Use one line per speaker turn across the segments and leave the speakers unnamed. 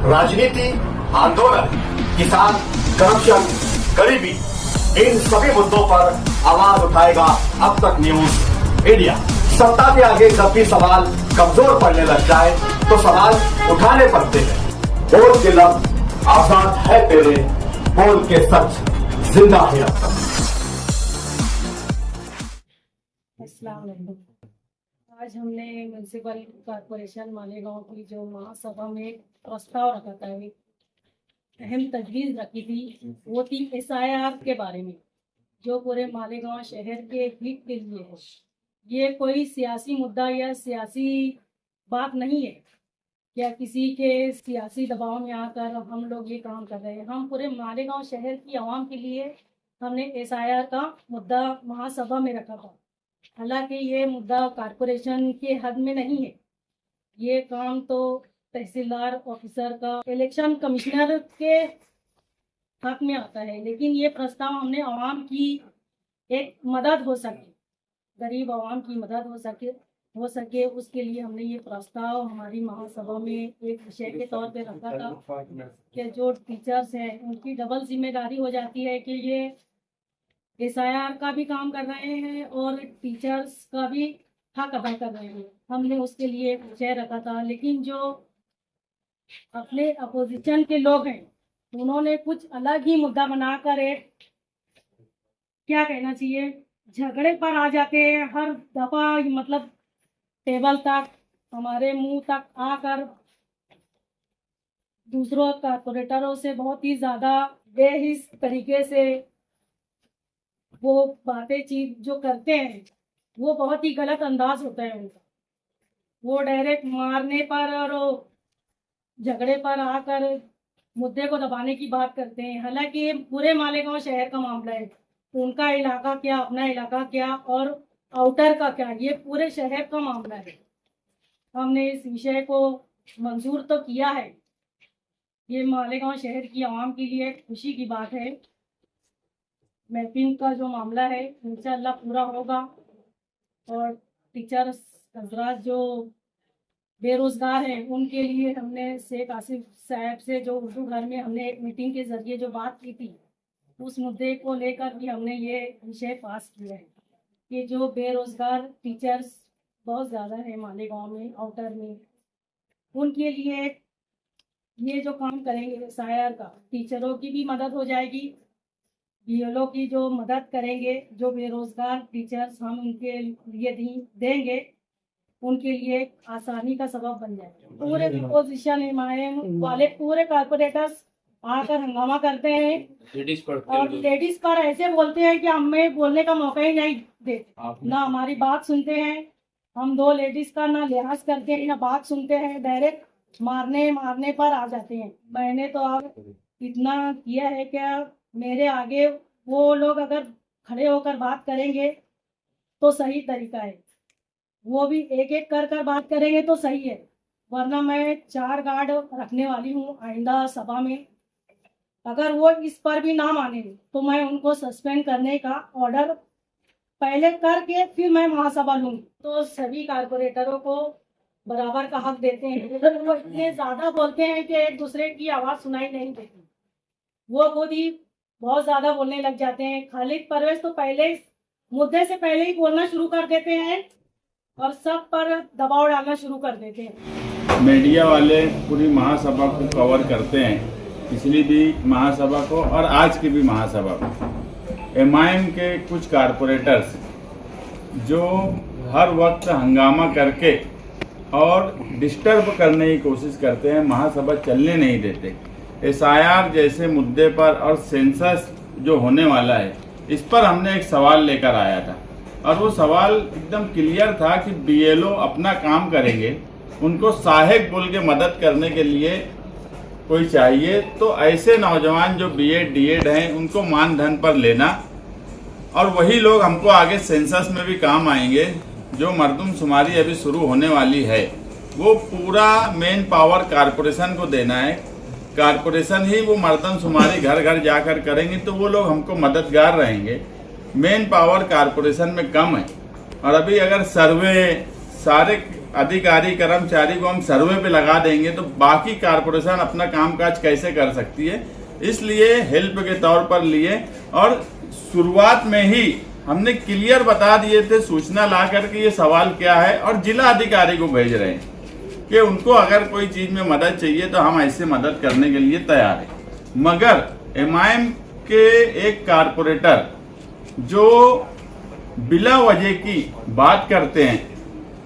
राजनीति, आंदोलन, किसान, करप्शन, गरीबी, इन सभी मुद्दों पर आवाज उठाएगा अब तक न्यूज इंडिया। सत्ता के आगे जब भी सवाल कमजोर पड़ने लग जाए तो सवाल उठाने पड़ते हैं। बोल के लफ्ज आजाद है तेरे, बोल के सच जिंदा है अब तक।
अस्सलाम वालेकुम। आज हमने म्यूनसिपल कॉरपोरेशन मालेगांव की जो महासभा में प्रस्ताव रखा था, एक अहम तजवीज़ रखी थी, वो थी SIR के बारे में, जो पूरे मालेगांव शहर के हित के लिए है। ये कोई सियासी मुद्दा या सियासी बात नहीं है या किसी के सियासी दबाव में आकर हम लोग ये काम कर रहे हैं। हम पूरे मालेगांव शहर की आवाम के लिए हमने SIR का मुद्दा महासभा में रखा था। हालांकि ये मुद्दा कॉरपोरेशन के हद में नहीं है, ये काम तो तहसीलदार ऑफिसर का, इलेक्शन कमिश्नर के हक में आता है। लेकिन ये प्रस्ताव हमने आवाम की एक मदद हो सके, गरीब आवाम की मदद हो सके उसके लिए हमने ये प्रस्ताव हमारी महासभा में एक विषय के तौर पे रखा था कि जो टीचर्स हैं उनकी डबल जिम्मेदारी हो जाती है कि ये SIR का भी काम कर रहे हैं और टीचर्स का भी हक अदा कर रहे हैं। हमने उसके लिए एक विषय रखा था, लेकिन जो अपने अपोजिशन के लोग हैं उन्होंने कुछ अलग ही मुद्दा बनाकर एक, क्या कहना चाहिए, झगड़े पर आ जाते हैं हर दफा। मतलब टेबल तक, हमारे मुंह तक आकर दूसरों कॉर्पोरेटरों से बहुत ही ज़्यादा बेहिस तरीके से वो बातें चीज जो करते हैं वो बहुत ही गलत अंदाज होता है उनका। वो डायरेक्ट मारने पर और झगड़े पर आकर मुद्दे को दबाने की बात करते हैं। हालांकि ये पूरे मालेगांव शहर का मामला है, उनका इलाका क्या, अपना इलाका क्या और आउटर का क्या, ये पूरे शहर का मामला है। हमने इस विषय को मंजूर तो किया है। ये मालेगांव शहर की आवाम के लिए खुशी की बात है। मैपिंग का जो मामला है इंशाअल्लाह पूरा होगा और टीचर्स हजरात जो बेरोजगार हैं उनके लिए हमने शेख आसिफ साहब से जो उर्दू घर में हमने एक मीटिंग के जरिए जो बात की थी, उस मुद्दे को लेकर भी हमने ये विषय पास किया है कि जो बेरोजगार टीचर्स बहुत ज़्यादा है मालेगांव में, आउटर में, उनके लिए ये जो काम करेंगे SIR का, टीचरों की भी मदद हो जाएगी, BLO की जो मदद करेंगे, जो बेरोजगार टीचर्स हम उनके लिए देंगे, उनके लिए आसानी का सबब बन जाएगा। पूरे अपोजिशन वाले पूरे कॉर्पोरेटर्स आकर हंगामा करते हैं और लेडीज पर ऐसे बोलते हैं कि हमें बोलने का मौका ही नहीं देते, ना हमारी बात सुनते हैं। हम दो लेडीज का ना लिहाज करते हैं ना बात सुनते हैं, डायरेक्ट मारने पर आ जाते हैं। मैंने तो अब इतना किया है क्या, मेरे आगे वो लोग अगर खड़े होकर बात करेंगे तो सही तरीका है, वो भी एक एक कर बात करेंगे तो सही है, वरना मैं 4 गार्ड रखने वाली हूँ आइंदा सभा में। अगर वो इस पर भी ना माने तो मैं उनको सस्पेंड करने का ऑर्डर पहले करके फिर मैं महासभा लूँगी। तो सभी कॉर्पोरेटरों को बराबर का हक देते हैं। वो इतने ज़्यादा बोलते हैं कि एक दूसरे की आवाज़ सुनाई नहीं देती, वो खुद ही बहुत ज़्यादा बोलने लग जाते हैं। खालिद परवेज तो पहले मुद्दे से पहले ही बोलना शुरू कर देते हैं और सब पर दबाव डालना शुरू कर देते हैं।
मीडिया वाले पूरी महासभा को कवर करते हैं, पिछली भी महासभा को और आज की भी महासभा को। MIM के कुछ कारपोरेटर्स जो हर वक्त हंगामा करके और डिस्टर्ब करने की कोशिश करते हैं, महासभा चलने नहीं देते। SIR जैसे मुद्दे पर और सेंसस जो होने वाला है, इस पर हमने एक सवाल लेकर आया था और वो सवाल एकदम क्लियर था कि BLO अपना काम करेंगे, उनको सहायक बोल के मदद करने के लिए कोई चाहिए, तो ऐसे नौजवान जो BEd DEd हैं उनको मानधन पर लेना, और वही लोग हमको आगे सेंसस में भी काम आएंगे। जो मर्दमशुमारी अभी शुरू होने वाली है वो पूरा मेन पावर कारपोरेशन को देना है, कारपोरेशन ही वो मर्दमशुमारी घर घर जाकर करेंगे, तो वो लोग हमको मददगार रहेंगे। मेन पावर कारपोरेशन में कम है और अभी अगर सर्वे सारे अधिकारी कर्मचारी को हम सर्वे पे लगा देंगे तो बाकी कारपोरेशन अपना कामकाज कैसे कर सकती है। इसलिए हेल्प के तौर पर लिए और शुरुआत में ही हमने क्लियर बता दिए थे, सूचना ला करके ये सवाल क्या है, और जिला अधिकारी को भेज रहे हैं कि उनको अगर कोई चीज में मदद चाहिए तो हम ऐसे मदद करने के लिए तैयार हैं। मगर एमआईएम के एक कारपोरेटर जो बिला वजह की बात करते हैं,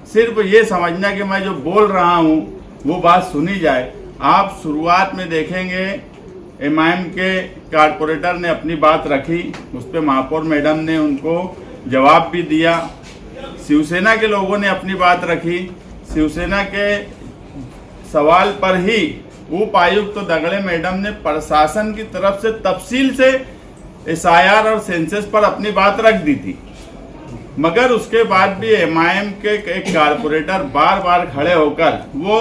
सिर्फ ये समझना कि मैं जो बोल रहा हूँ वो बात सुनी जाए। आप शुरुआत में देखेंगे एमआईएम के कारपोरेटर ने अपनी बात रखी, उस पर महापौर मैडम ने उनको जवाब भी दिया। शिवसेना के लोगों ने अपनी बात रखी, शिवसेना के सवाल पर ही उपायुक्त तो दगड़े मैडम ने प्रशासन की तरफ से तफसील से एसआईआर और सेंसस पर अपनी बात रख दी थी। मगर उसके बाद भी एमआईएम के एक कारपोरेटर बार बार खड़े होकर वो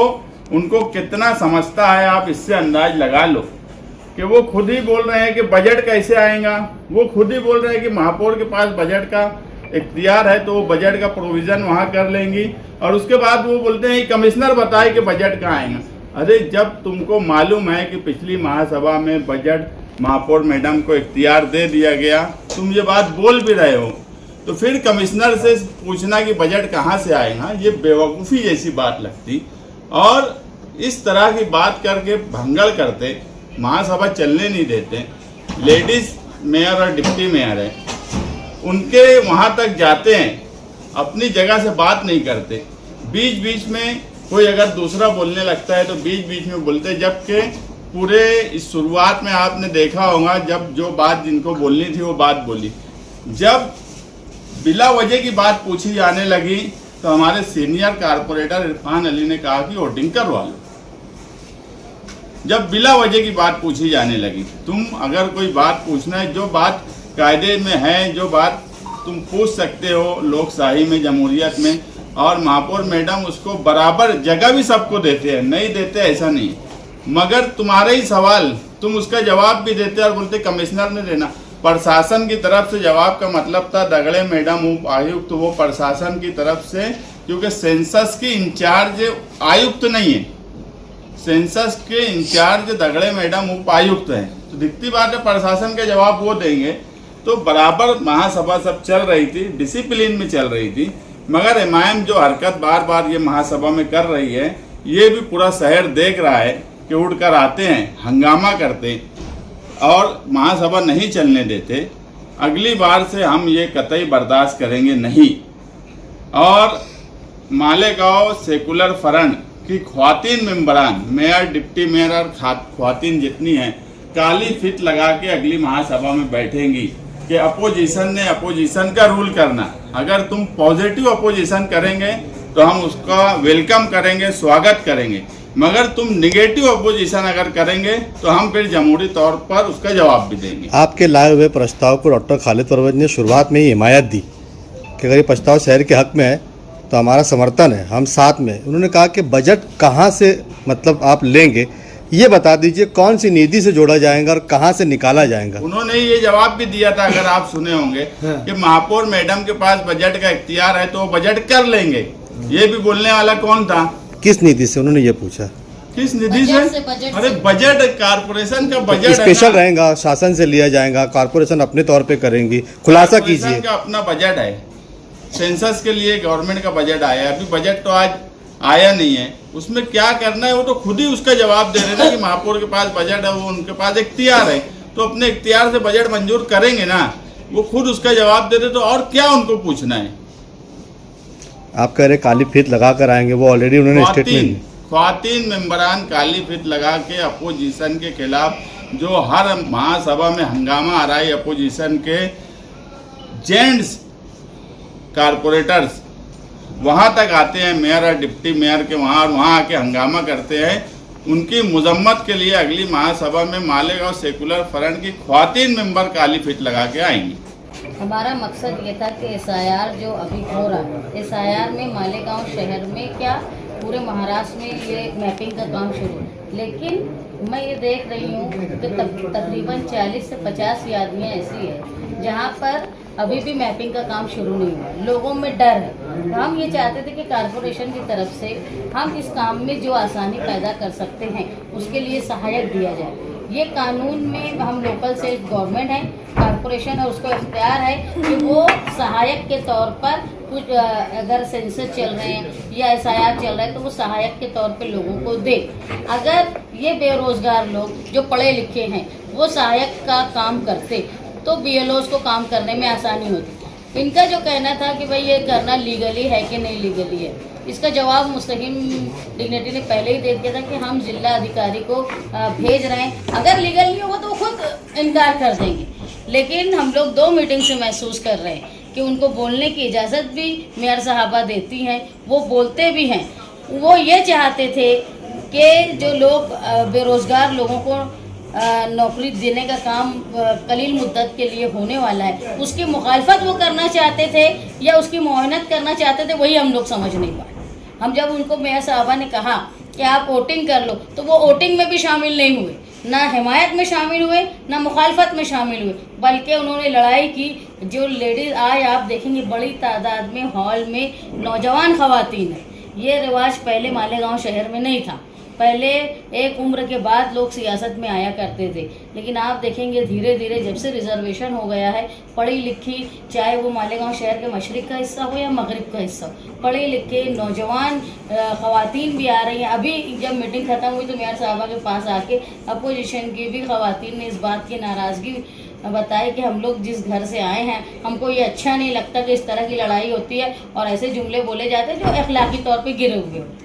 उनको कितना समझता है आप इससे अंदाज लगा लो कि वो खुद ही बोल रहे हैं कि बजट कैसे आएगा। वो खुद ही बोल रहे हैं कि महापौर के पास बजट का इख्तियार है तो वो बजट का प्रोविजन वहां कर लेंगी, और उसके बाद वो बोलते हैं कमिश्नर बताए कि बजट कहाँ आएगा। अरे जब तुमको मालूम है कि पिछली महासभा में बजट महापौर मैडम को इख्तियार दे दिया गया, तुम ये बात बोल भी रहे हो, तो फिर कमिश्नर से पूछना कि बजट कहाँ से आएगा, ये बेवकूफ़ी जैसी बात लगती। और इस तरह की बात करके भंगड़ करते, महासभा चलने नहीं देते। लेडीज मेयर और डिप्टी मेयर है, उनके वहाँ तक जाते हैं, अपनी जगह से बात नहीं करते, बीच बीच में कोई अगर दूसरा बोलने लगता है तो बीच बीच में बोलते। जबकि पूरे इस शुरुआत में आपने देखा होगा जब जो बात जिनको बोलनी थी वो बात बोली। जब बिला वजह की बात पूछी जाने लगी तो हमारे सीनियर कारपोरेटर इरफान अली ने कहा कि वोटिंग करवा लो। जब बिला वजह की बात पूछी जाने लगी, तुम अगर कोई बात पूछना है, जो बात कायदे में है, जो बात तुम पूछ सकते हो लोकशाही में, जमहूरियत में, और महापौर मैडम उसको बराबर जगह भी सबको देते हैं, नहीं देते ऐसा नहीं, मगर तुम्हारे ही सवाल तुम उसका जवाब भी देते और बोलते कमिश्नर ने देना। प्रशासन की तरफ से जवाब का मतलब था दगड़े मैडम उप आयुक्त, तो वो प्रशासन की तरफ से, क्योंकि सेंसस की इंचार्ज आयुक्त नहीं है, सेंसस के इंचार्ज दगड़े मैडम उप आयुक्त हैं, तो दिखती बात है प्रशासन के जवाब वो देंगे। तो बराबर महासभा सब चल रही थी, डिसिप्लिन में चल रही थी। मगर एमआईएम जो हरकत बार बार ये महासभा में कर रही है, ये भी पूरा शहर देख रहा है कि उड़कर आते हैं, हंगामा करते हैं और महासभा नहीं चलने देते। अगली बार से हम ये कतई बर्दाश्त करेंगे नहीं। और मालेगांव सेकुलर फ्रंट की ख्वातीन मेंबरान, मेयर, डिप्टी मेयर और ख्वातीन जितनी हैं, काली फित लगा के अगली महासभा में बैठेंगी कि अपोजिशन ने अपोजिशन का रूल करना। अगर तुम पॉजिटिव अपोजिशन करेंगे तो हम उसका वेलकम करेंगे, स्वागत करेंगे, मगर तुम निगेटिव अपोजिशन अगर करेंगे तो हम फिर जमहूरी तौर पर उसका जवाब भी देंगे।
आपके लाए हुए प्रस्ताव को डॉक्टर खालिद परवेज ने शुरुआत में ही हिमायत दी कि अगर ये प्रस्ताव शहर के हक में है तो हमारा समर्थन है, हम साथ में। उन्होंने कहा कि बजट कहाँ से मतलब आप लेंगे, ये बता दीजिए कौन सी निधि से जोड़ा जाएगा और कहाँ से निकाला जाएगा।
उन्होंने ये जवाब भी दिया था, अगर आप सुने होंगे, कि महापौर मैडम के पास बजट का इख्तियार है तो वो बजट कर लेंगे। ये भी बोलने वाला कौन था?
किस निधि से, उन्होंने ये पूछा।
किस निधि से? अरे बजट कारपोरेशन का बजट
स्पेशल रहेगा, शासन से लिया जाएगा, कारपोरेशन अपने तौर पे करेंगी, खुलासा कीजिए।
का अपना बजट है, सेंसस के लिए गवर्नमेंट का बजट आया है, अभी बजट तो आज आया नहीं है, उसमें क्या करना है वो तो खुद ही उसका जवाब दे रहे ना कि महापौर के पास बजट है, वो उनके पास इख्तियार है, तो अपने इख्तियार से बजट मंजूर करेंगे ना, वो खुद उसका जवाब दे रहे, तो और क्या उनको पूछना है।
आप कह रहे काली फीत लगा कर आएंगे, वो ऑलरेडी उन्होंने स्टेटमेंट।
ख्वातीन मेंबरान काली फीत लगा के अपोजिशन के खिलाफ जो हर महासभा में हंगामा आ रहा है, अपोजिशन के जेंट्स कारपोरेटर्स वहाँ तक आते हैं, मेयर और डिप्टी मेयर के वहाँ आके हंगामा करते हैं, उनकी मजम्मत के लिए अगली महासभा में मालेगांव सेकुलर फ्रंट की ख्वातीन मेंबर काली फिट लगा के आएंगी।
हमारा मकसद ये था कि एसआईआर जो अभी हो रहा है, एसआईआर में मालेगांव शहर में क्या पूरे महाराष्ट्र में ये मैपिंग का काम शुरू है, लेकिन मैं ये देख रही हूँ कि तकरीबन 40 से 50 आदमियाँ ऐसी है जहाँ पर अभी भी मैपिंग का काम शुरू नहीं हुआ। लोगों में डर है हम ये चाहते थे कि कारपोरेशन की तरफ से हम इस काम में जो आसानी पैदा कर सकते हैं उसके लिए सहायक दिया जाए। ये कानून में हम लोकल सेल्फ गवर्नमेंट है, कारपोरेशन है, उसको इख्तियार है कि वो सहायक के तौर पर कुछ अगर सेंसस चल रहे हैं या एसआईआर चल रहा है तो वो सहायक के तौर पे लोगों को दे। अगर ये बेरोजगार लोग जो पढ़े लिखे हैं वो सहायक का काम करते तो बीएलओज को काम करने में आसानी होती। इनका जो कहना था कि भाई ये करना लीगली है कि नहीं लीगली है, इसका जवाब मुस्तकीम डिग्निटी ने पहले ही दे दिया था कि हम जिला अधिकारी को भेज रहे हैं, अगर लीगल नहीं होगा तो वो खुद इनकार कर देंगे। लेकिन हम लोग 2 मीटिंग से महसूस कर रहे हैं कि उनको बोलने की इजाज़त भी मेयर साहबा देती हैं, वो बोलते भी हैं। वो ये चाहते थे कि जो लोग बेरोज़गार लोगों को नौकरी देने का काम कलील मुद्दत के लिए होने वाला है, उसकी मुखालफत वो करना चाहते थे या उसकी मुआवनत करना चाहते थे, वही हम लोग समझ नहीं पाए। हम जब उनको मेयर साहबा ने कहा कि आप वोटिंग कर लो तो वो वोटिंग में भी शामिल नहीं हुए, ना हिमायत में शामिल हुए ना मुखालफत में शामिल हुए, बल्कि उन्होंने लड़ाई की। जो लेडीज़ आए आप देखेंगे बड़ी तादाद में हॉल में नौजवान खवातीन हैं। ये रिवाज पहले मालेगांव शहर में नहीं था, पहले एक उम्र के बाद लोग सियासत में आया करते थे, लेकिन आप देखेंगे धीरे धीरे जब से रिजर्वेशन हो गया है, पढ़ी लिखी चाहे वो मालेगांव शहर के मशरिक का हिस्सा हो या मगरिब का हिस्सा हो, पढ़े लिखे नौजवान ख़वातीन भी आ रही हैं। अभी जब मीटिंग ख़त्म हुई तो मेयर साहबा के पास आके अपोजिशन की भी ख़वातीन ने इस बात की नाराज़गी बताई कि हम लोग जिस घर से आए हैं हमको ये अच्छा नहीं लगता कि इस तरह की लड़ाई होती है और ऐसे जुमले बोले जाते हैं जो अखलाकी तौर पर गिरे हुए होते हैं।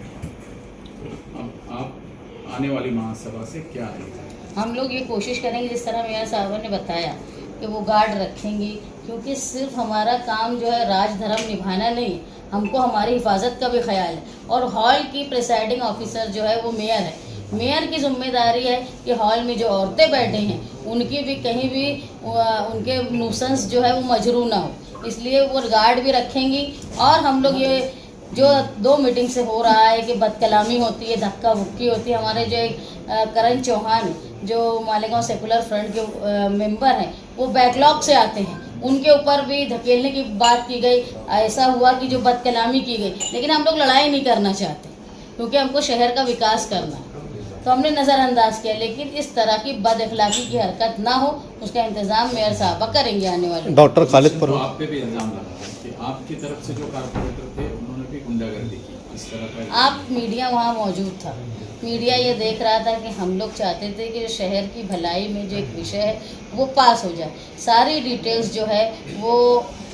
आने वाली महासभा से क्या है?
हम लोग ये कोशिश करेंगे जिस तरह मेयर साहब ने बताया कि वो गार्ड रखेंगी, क्योंकि सिर्फ हमारा काम जो है राज धर्म निभाना नहीं, हमको हमारी हिफाजत का भी ख्याल है। और हॉल की प्रिसाइडिंग ऑफिसर जो है वो मेयर है, मेयर की जिम्मेदारी है कि हॉल में जो औरतें बैठे हैं उनकी भी कहीं भी उनके नुसेंस जो है वो मजरू ना हो, इसलिए वो गार्ड भी रखेंगी। और हम लोग ये जो 2 मीटिंग से हो रहा है कि बदकलामी होती है, धक्का मुक्की होती है, हमारे जो करण चौहान जो मालेगांव सेकुलर फ्रंट के मेंबर हैं वो बैकलॉग से आते हैं, उनके ऊपर भी धकेलने की बात की गई। ऐसा हुआ कि जो बदकलामी की गई, लेकिन हम लोग लड़ाई नहीं करना चाहते क्योंकि हमको शहर का विकास करना है, तो हमने नज़रअंदाज किया। लेकिन इस तरह की बद अखलाकी की हरकत ना हो उसका इंतज़ाम मेयर साहबा करेंगे आने वाले।
डॉक्टर खालिद पर
आप पे भी इल्जाम लगा है कि आपकी तरफ से जो कारपोरेटर थे उन्होंने भी गुंडागर्दी की, इस तरह का।
आप मीडिया वहाँ मौजूद था, मीडिया ये देख रहा था कि हम लोग चाहते थे कि शहर की भलाई में जो एक विषय है वो पास हो जाए। सारी डिटेल्स जो है वो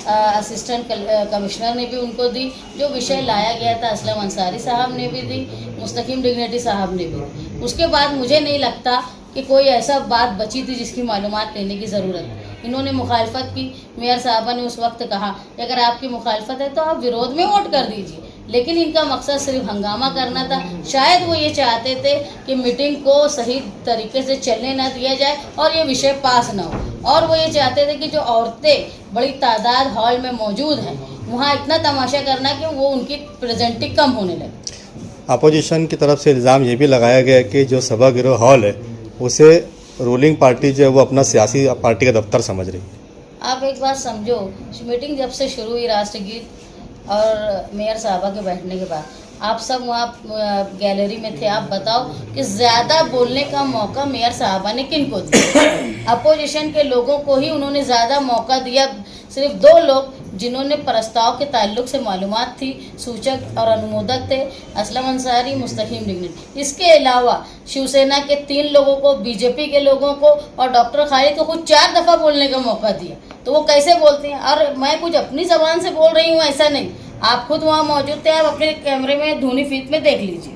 असिस्टेंट कमिश्नर ने भी उनको दी, जो विषय लाया गया था असलम अंसारी साहब ने भी दी, मुस्तकीम डिग्निटी साहब ने भी दी। उसके बाद मुझे नहीं लगता कि कोई ऐसा बात बची थी जिसकी मालूमात लेने की ज़रूरत है। इन्होंने मुखालफत की, मेयर साहबा ने उस वक्त कहा कि अगर आपकी मुखालफत है तो आप विरोध में वोट कर दीजिए, लेकिन इनका मकसद सिर्फ हंगामा करना था। शायद वो ये चाहते थे कि मीटिंग को सही तरीके से चलने ना दिया जाए और ये विषय पास ना हो, और वो ये चाहते थे कि जो औरतें बड़ी तादाद हॉल में मौजूद हैं वहाँ इतना तमाशा करना कि वो उनकी प्रेजेंटिंग कम होने लगे।
अपोजिशन की तरफ से इल्ज़ाम ये भी लगाया गया कि जो सभागृह हॉल है उसे रूलिंग पार्टी जो है वो अपना सियासी पार्टी का दफ्तर समझ रही है।
आप एक बात समझो, मीटिंग जब से शुरू हुई राष्ट्रगीत और मेयर साहबा के बैठने के बाद आप सब वहाँ गैलरी में थे, आप बताओ कि ज़्यादा बोलने का मौका मेयर साहबा ने किन को दिया? अपोजिशन के लोगों को ही उन्होंने ज़्यादा मौका दिया। सिर्फ 2 लोग जिन्होंने प्रस्ताव के ताल्लुक से मालूमात थी, सूचक और अनुमोदक थे, असलम अंसारी, मुस्तकीम डिग्निटी। इसके अलावा शिवसेना के 3 लोगों को, बीजेपी के लोगों को और डॉक्टर खालिद को खुद 4 दफ़ा बोलने का मौका दिया। तो वो कैसे बोलते हैं? और मैं कुछ अपनी ज़बान से बोल रही हूँ ऐसा नहीं, आप खुद वहाँ मौजूद थे, आप अपने कैमरे में धुनी फीत में देख लीजिए।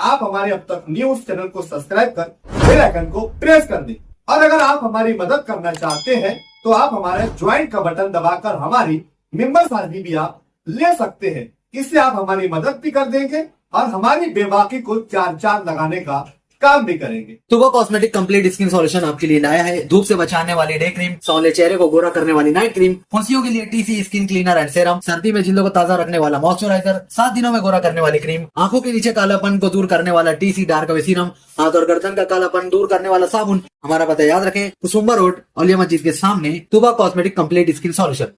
आप हमारे अब तक न्यूज चैनल को सब्सक्राइब कर बेल आइकन को प्रेस कर दें, और अगर आप हमारी मदद करना चाहते हैं तो आप हमारे ज्वाइन का बटन दबाकर हमारी मेंबर साथी भी आप ले सकते हैं। इससे आप हमारी मदद भी कर देंगे और हमारी बेबाकी को 4 चांद लगाने का काम भी करेंगे।
तुबा कॉस्मेटिक कंप्लीट स्किन सॉल्यूशन आपके लिए लाया है धूप से बचाने वाली डे क्रीम, सौंले चेहरे को गोरा करने वाली नाइट क्रीम, फुंसियों के लिए TC skin cleaner and serum, सर्दी में जिल्दों को ताजा रखने वाला मॉइस्चराइजर, 7 दिनों में गोरा करने वाली क्रीम, आंखों के नीचे कालापन को दूर करने वाला टीसी डार्क वे सीरम, हाथ और गर्दन का कालापन दूर करने वाला साबुन। हमारा पता याद रखें, कुसुम्बा रोड, औलिया मस्जिद के सामने, तुबा कॉस्मेटिक कंप्लीट स्किन सॉल्यूशन।